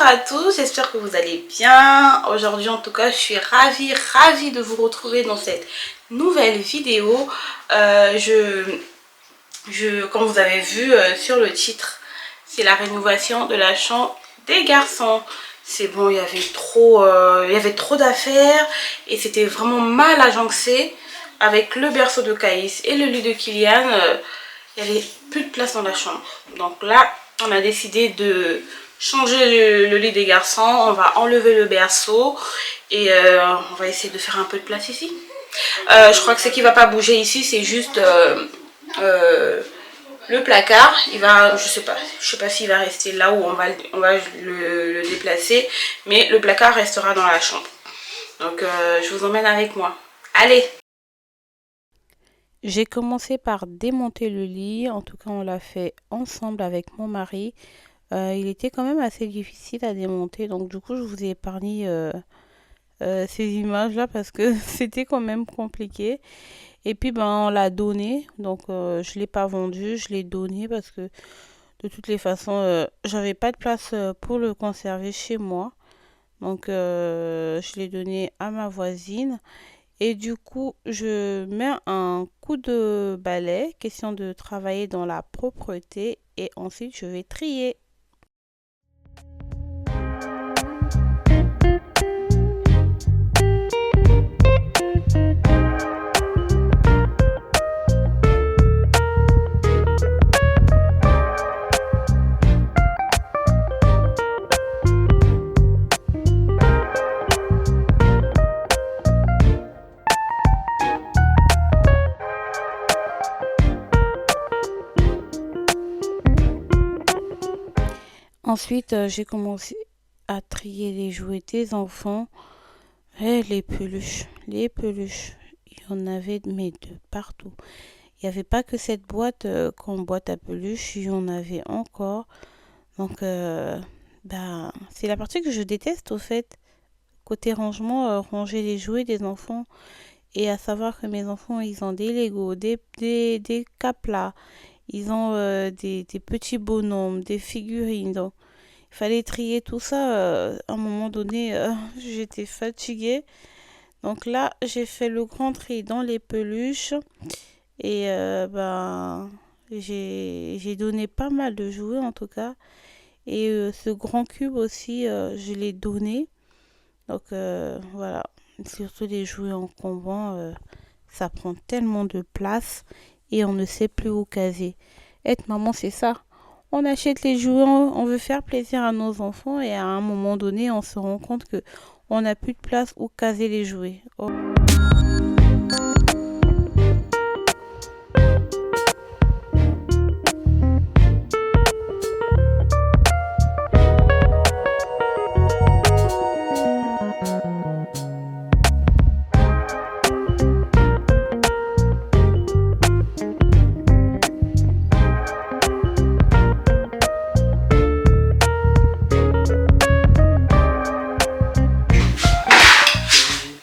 à tous, j'espère que vous allez bien. Aujourd'hui en tout cas je suis ravie de vous retrouver dans cette nouvelle vidéo. Comme vous avez vu sur le titre, c'est la rénovation de la chambre des garçons. C'est bon, il y avait trop d'affaires et c'était vraiment mal agencé. Avec le berceau de Caïs et le lit de Kylian, il n'y avait plus de place dans la chambre. Donc là, on a décidé de changer le lit des garçons. On va enlever le berceau et on va essayer de faire un peu de place ici. Je crois que ce qui ne va pas bouger ici, c'est juste le placard. Je sais pas s'il va rester là où on va le déplacer, mais le placard restera dans la chambre. Donc je vous emmène avec moi. Allez! J'ai commencé par démonter le lit, en tout cas on l'a fait ensemble avec mon mari. Il était quand même assez difficile à démonter, donc du coup je vous ai épargné ces images-là parce que c'était quand même compliqué. Et puis ben on l'a donné, donc je l'ai pas vendu, je l'ai donné parce que de toutes les façons j'avais pas de place pour le conserver chez moi. Donc je l'ai donné à ma voisine. Et du coup, je mets un coup de balai, question de travailler dans la propreté. Et ensuite, je vais trier. Ensuite, j'ai commencé à trier les jouets des enfants. Et les peluches, les peluches. Il y en avait, mais de partout. Il n'y avait pas que cette boîte comme boîte à peluches, il y en avait encore. Donc, ben, c'est la partie que je déteste au fait. Côté rangement, ranger les jouets des enfants. Et à savoir que mes enfants, ils ont des Lego, des caplas, ils ont des petits bonhommes, des figurines. Donc, il fallait trier tout ça. À un moment donné, j'étais fatiguée. Donc là, j'ai fait le grand tri dans les peluches. Et ben, j'ai donné pas mal de jouets en tout cas. Et ce grand cube aussi, je l'ai donné. Donc voilà, surtout les jouets encombrants, ça prend tellement de place et on ne sait plus où caser. Être maman, c'est ça. On achète les jouets, on veut faire plaisir à nos enfants et à un moment donné, on se rend compte que on n'a plus de place où caser les jouets. Oh.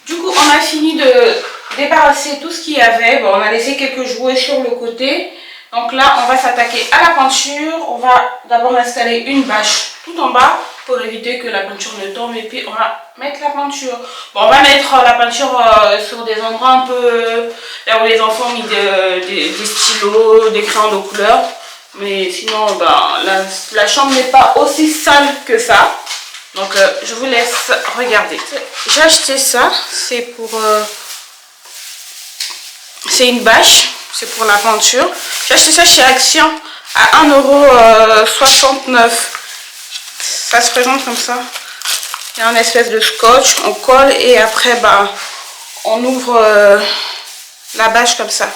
Du coup, on a fini de débarrasser tout ce qu'il y avait. Bon, on a laissé quelques jouets sur le côté. Donc là, on va s'attaquer à la peinture. On va d'abord installer une bâche tout en bas pour éviter que la peinture ne tombe. Et puis, on va mettre la peinture. Bon, on va mettre la peinture sur des endroits un peu là où les enfants ont mis des stylos, des crayons de couleur. Mais sinon, ben, la chambre n'est pas aussi sale que ça. Donc je vous laisse regarder. J'ai acheté ça, c'est c'est une bâche, c'est pour la peinture. J'ai acheté ça chez Action à 1,69 €. Ça se présente comme ça. Il y a un espèce de scotch, on colle et après bah, on ouvre la bâche comme ça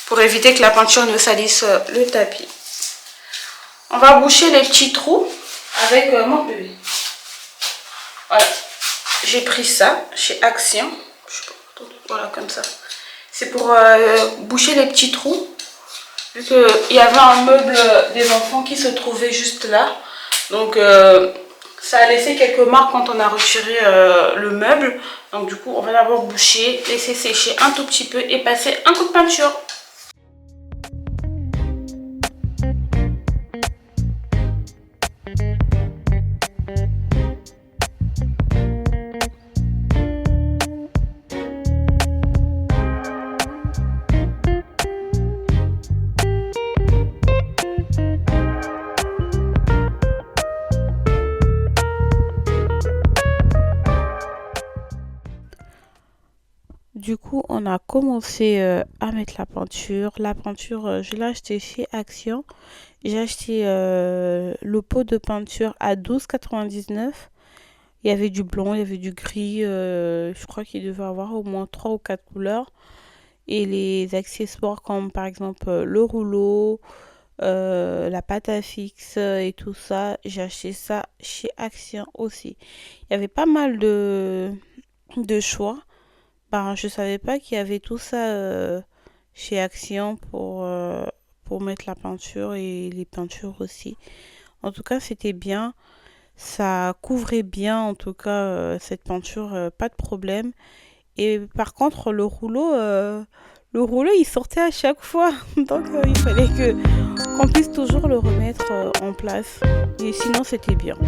pour éviter que la peinture ne salisse le tapis. On va boucher les petits trous avec mon bébé. Voilà, j'ai pris ça chez Action. Voilà, comme ça. C'est pour boucher les petits trous. Vu qu'il y avait un meuble des enfants qui se trouvait juste là. Donc, ça a laissé quelques marques quand on a retiré le meuble. Donc, du coup, on va d'abord boucher, laisser sécher un tout petit peu et passer un coup de peinture. Du coup, on a commencé à mettre la peinture. La peinture, je l'ai achetée chez Action. J'ai acheté le pot de peinture à 12,99. Il y avait du blanc, il y avait du gris. Je crois qu'il devait avoir au moins 3 ou 4 couleurs. Et les accessoires comme par exemple le rouleau, la pâte à fixe et tout ça, j'ai acheté ça chez Action aussi. Il y avait pas mal de choix. Ben, je savais pas qu'il y avait tout ça chez Action pour mettre la peinture et les peintures aussi. En tout cas, c'était bien. Ça couvrait bien, en tout cas, cette peinture, pas de problème. Et par contre, le rouleau, il sortait à chaque fois. Donc, il fallait que qu'on puisse toujours le remettre en place. Et sinon, c'était bien.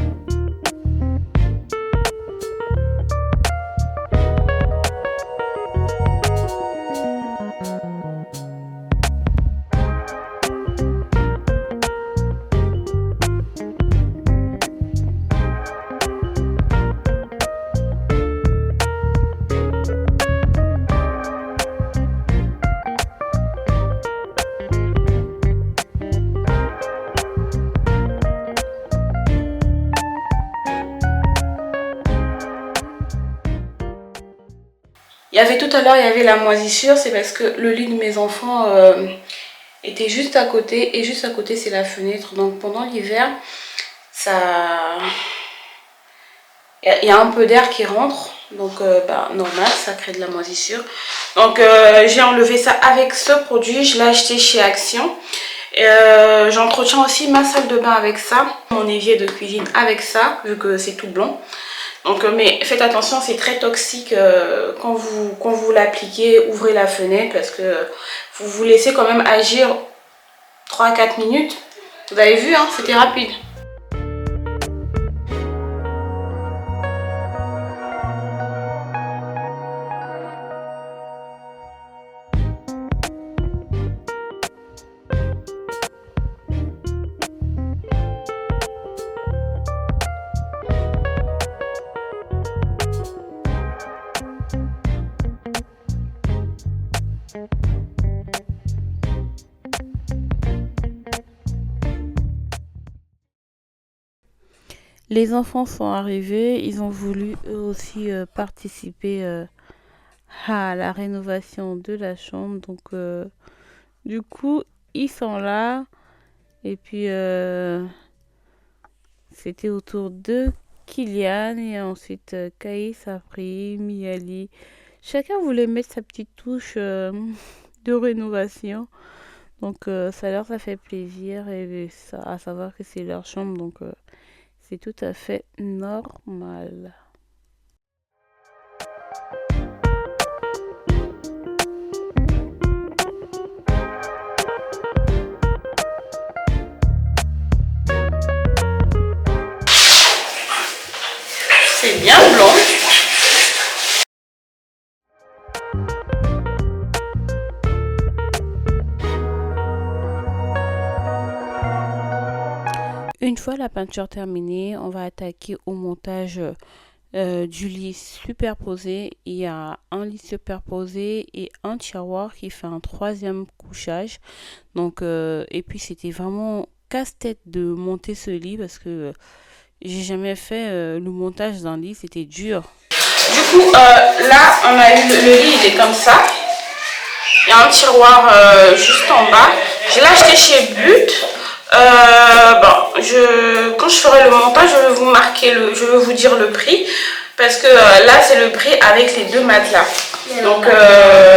Il y avait tout à l'heure, il y avait la moisissure, c'est parce que le lit de mes enfants était juste à côté, et juste à côté c'est la fenêtre. Donc pendant l'hiver, ça, il y a un peu d'air qui rentre, donc bah, normal, ça crée de la moisissure. Donc j'ai enlevé ça avec ce produit, je l'ai acheté chez Action. J'entretiens aussi ma salle de bain avec ça, mon évier de cuisine avec ça, vu que c'est tout blanc. Donc, mais faites attention, c'est très toxique quand vous l'appliquez, ouvrez la fenêtre parce que vous laissez quand même agir 3 à 4 minutes. Vous avez vu, hein, c'était rapide. Les enfants sont arrivés, ils ont voulu eux aussi participer à la rénovation de la chambre. Donc, du coup, ils sont là. Et puis, c'était au tour de Kylian et ensuite Caïs, après Miali. Chacun voulait mettre sa petite touche de rénovation. Donc, ça leur a fait plaisir et ça, à savoir que c'est leur chambre. Donc, c'est tout à fait normal. C'est bien blanc. Une fois la peinture terminée, on va attaquer au montage du lit superposé. Il y a un lit superposé et un tiroir qui fait un troisième couchage. Donc, et puis c'était vraiment casse-tête de monter ce lit parce que j'ai jamais fait le montage d'un lit, c'était dur. Du coup, là, on a eu le lit, il est comme ça. Il y a un tiroir juste en bas. Je l'ai acheté chez But. Bon, quand je ferai le montage, je vais vous dire le prix. Parce que là, c'est le prix avec les deux matelas. Donc,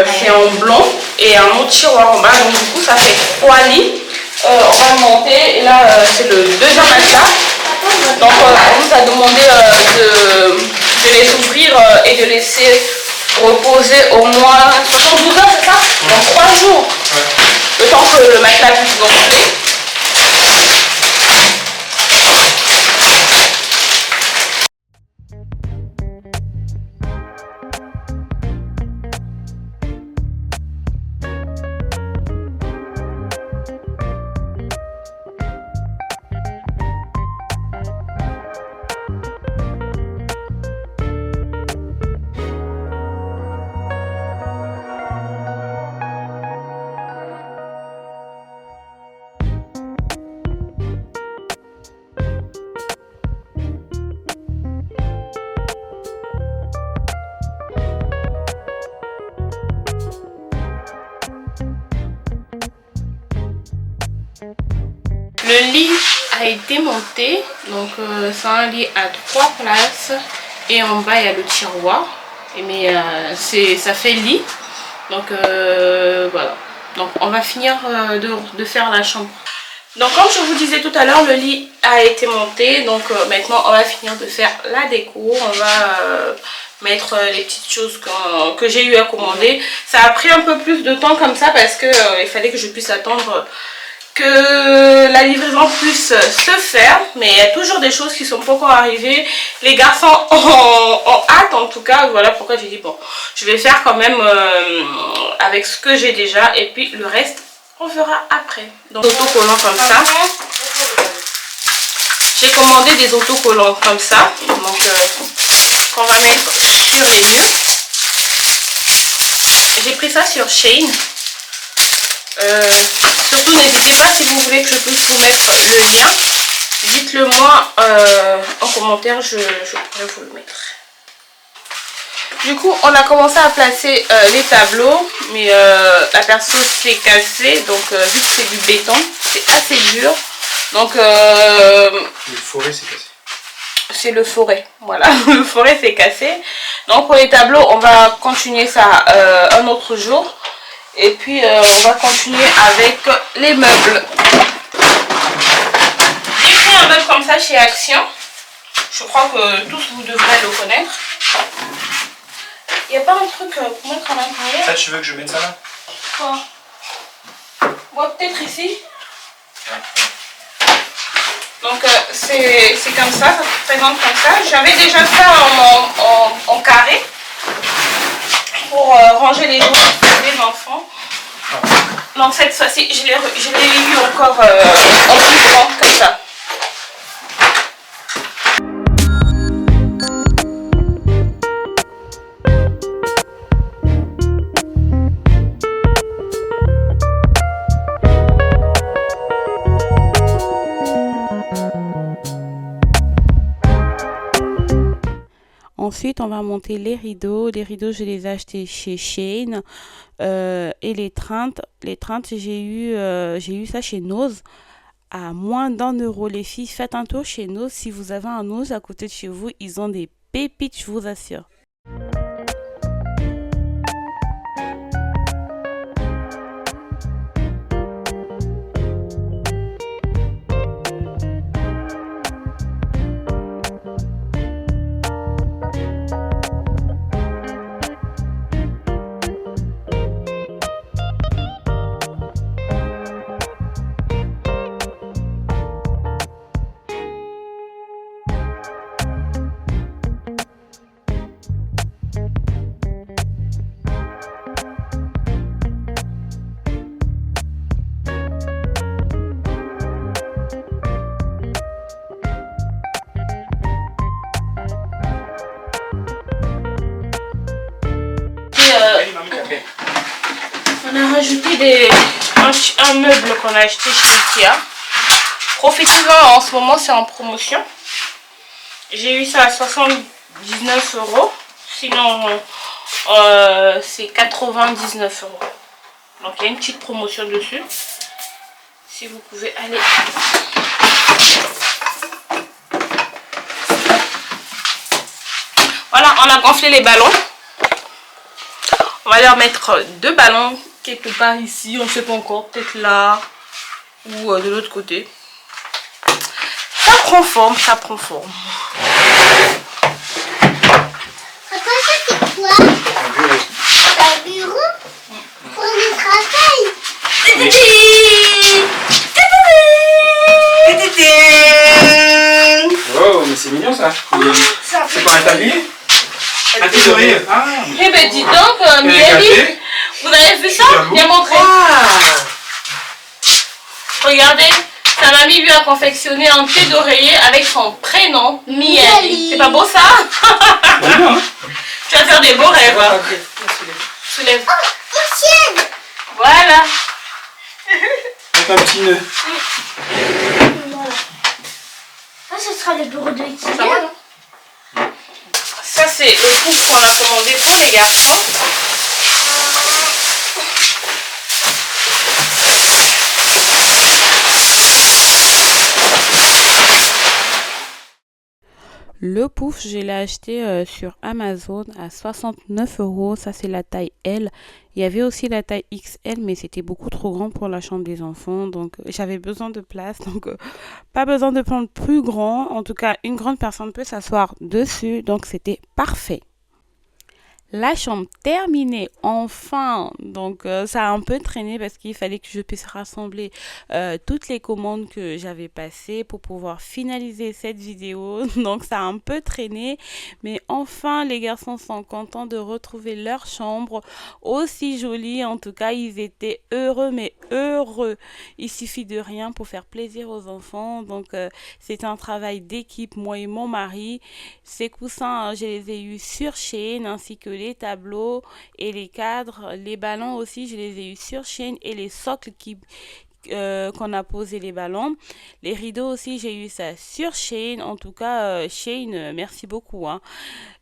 c'est en blanc et un autre tiroir en bas. Donc, du coup, ça fait 3 lits. On va le monter. Et là, c'est le deuxième matelas. Donc, on nous a demandé de les ouvrir et de laisser reposer au moins 72 heures, c'est ça? Donc 3 jours. Le temps que le matelas puisse gonfler. Le lit a été monté, donc c'est un lit à 3 places et en bas il y a le tiroir, mais ça fait lit, donc voilà. Donc on va finir de faire la chambre. Donc comme je vous disais tout à l'heure, le lit a été monté, donc maintenant on va finir de faire la déco, on va mettre les petites choses que j'ai eu à commander. Ça a pris un peu plus de temps comme ça parce que il fallait que je puisse attendre que la livraison puisse se faire, mais il y a toujours des choses qui sont pas encore arrivées. Les garçons ont hâte, en tout cas. Voilà pourquoi j'ai dit bon, je vais faire quand même avec ce que j'ai déjà, et puis le reste on verra après. Donc autocollants comme ça, j'ai commandé des autocollants comme ça, donc qu'on va mettre sur les murs. J'ai pris ça sur Shein. Surtout n'hésitez pas, si vous voulez que je puisse vous mettre le lien, dites-le moi en commentaire, je pourrais vous le mettre. Du coup on a commencé à placer les tableaux, mais la perceuse s'est cassée, donc vu que c'est du béton, c'est assez dur. Donc le forêt s'est cassé. C'est le forêt, voilà, le forêt s'est cassé. Donc pour les tableaux on va continuer ça un autre jour. Et puis on va continuer avec les meubles. J'ai pris un meuble comme ça chez Action. Je crois que tous vous devrez le connaître. Il n'y a pas un truc pour mettre à l'intérieur? Ça, tu veux que je mette ça là? Quoi? Bon, peut-être ici. Donc c'est comme ça se présente comme ça. J'avais déjà ça en carré pour ranger les jouets des enfants. Donc cette fois-ci, je l'ai eu encore en plus grand comme ça. Ensuite, on va monter les rideaux. Les rideaux, je les ai achetés chez Shein. Et les teintes, j'ai eu ça chez Nose à moins d'1 €. Les filles, faites un tour chez Nose. Si vous avez un Nose à côté de chez vous, ils ont des pépites, je vous assure. On a rajouté un meuble qu'on a acheté chez Ikea. Profitez-en, en ce moment c'est en promotion. J'ai eu ça à 79 €. Sinon c'est 99 €. Donc il y a une petite promotion dessus. Si vous pouvez aller. Voilà, on a gonflé les ballons. On va leur mettre 2 ballons quelque part ici, on ne sait pas encore, peut-être là ou de l'autre côté. Ça prend forme, ça prend forme. Papa, ça c'est quoi? Un bureau. Pour les travail. Oh, mais c'est mignon ça. C'est pas un tablier? Un petit d'oreiller. Ah. Eh ben dis donc, Mieli, vous avez vu ça? Viens montrer. Regardez, sa mamie lui a confectionné un thé d'oreiller avec son prénom, Mieli. C'est pas beau ça? Tu vas faire des beaux rêves. Hein. Soulève. Oh, une chienne. Voilà. Avec un petit nœud. Voilà. Ça, ce sera le bureau de Ikea. Ça va, non? Ça c'est le pouf qu'on a commandé pour les garçons. Le pouf, je l'ai acheté sur Amazon à 69 €. Ça, c'est la taille L. Il y avait aussi la taille XL, mais c'était beaucoup trop grand pour la chambre des enfants. Donc, j'avais besoin de place. Donc, pas besoin de prendre plus grand. En tout cas, une grande personne peut s'asseoir dessus. Donc, c'était parfait. La chambre terminée, enfin. Donc, ça a un peu traîné parce qu'il fallait que je puisse rassembler toutes les commandes que j'avais passées pour pouvoir finaliser cette vidéo. Donc, ça a un peu traîné. Mais enfin, les garçons sont contents de retrouver leur chambre aussi jolie. En tout cas, ils étaient heureux, mais heureux. Il suffit de rien pour faire plaisir aux enfants. Donc, c'est un travail d'équipe, moi et mon mari. Ces coussins, je les ai eus sur Shein, ainsi que les tableaux et les cadres. Les ballons aussi, je les ai eus sur Shein, et les socles qu'on a posé les ballons. Les rideaux aussi, j'ai eu ça sur Shein. En tout cas, Shein, merci beaucoup, hein.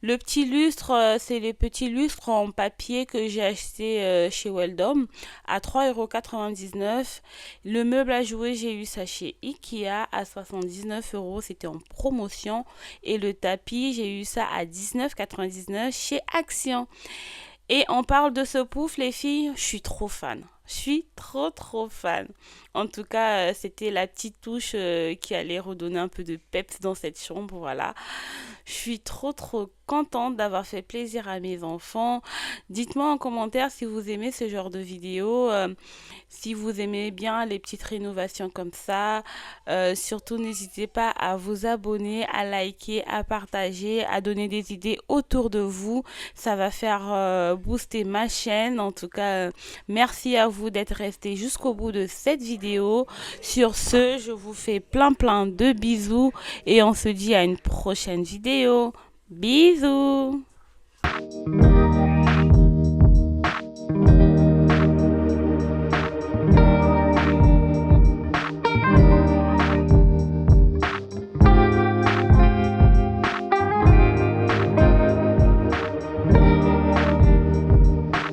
Le petit lustre, c'est les petits lustres en papier que j'ai acheté chez Weldom à 3,99 €. Le meuble à jouer, j'ai eu ça chez Ikea à 79 €. C'était en promotion. Et le tapis, j'ai eu ça à 19,99 € chez Action. Et on parle de ce pouf, les filles, je suis trop fan. Je suis trop fan. En tout cas, c'était la petite touche qui allait redonner un peu de peps dans cette chambre, voilà. Je suis trop contente d'avoir fait plaisir à mes enfants. Dites-moi en commentaire si vous aimez ce genre de vidéo, si vous aimez bien les petites rénovations comme ça. Surtout, n'hésitez pas à vous abonner, à liker, à partager, à donner des idées autour de vous. Ça va faire booster ma chaîne. En tout cas, merci à vous d'être restés jusqu'au bout de cette vidéo. Sur ce, je vous fais plein de bisous et on se dit à une prochaine vidéo. Bisous.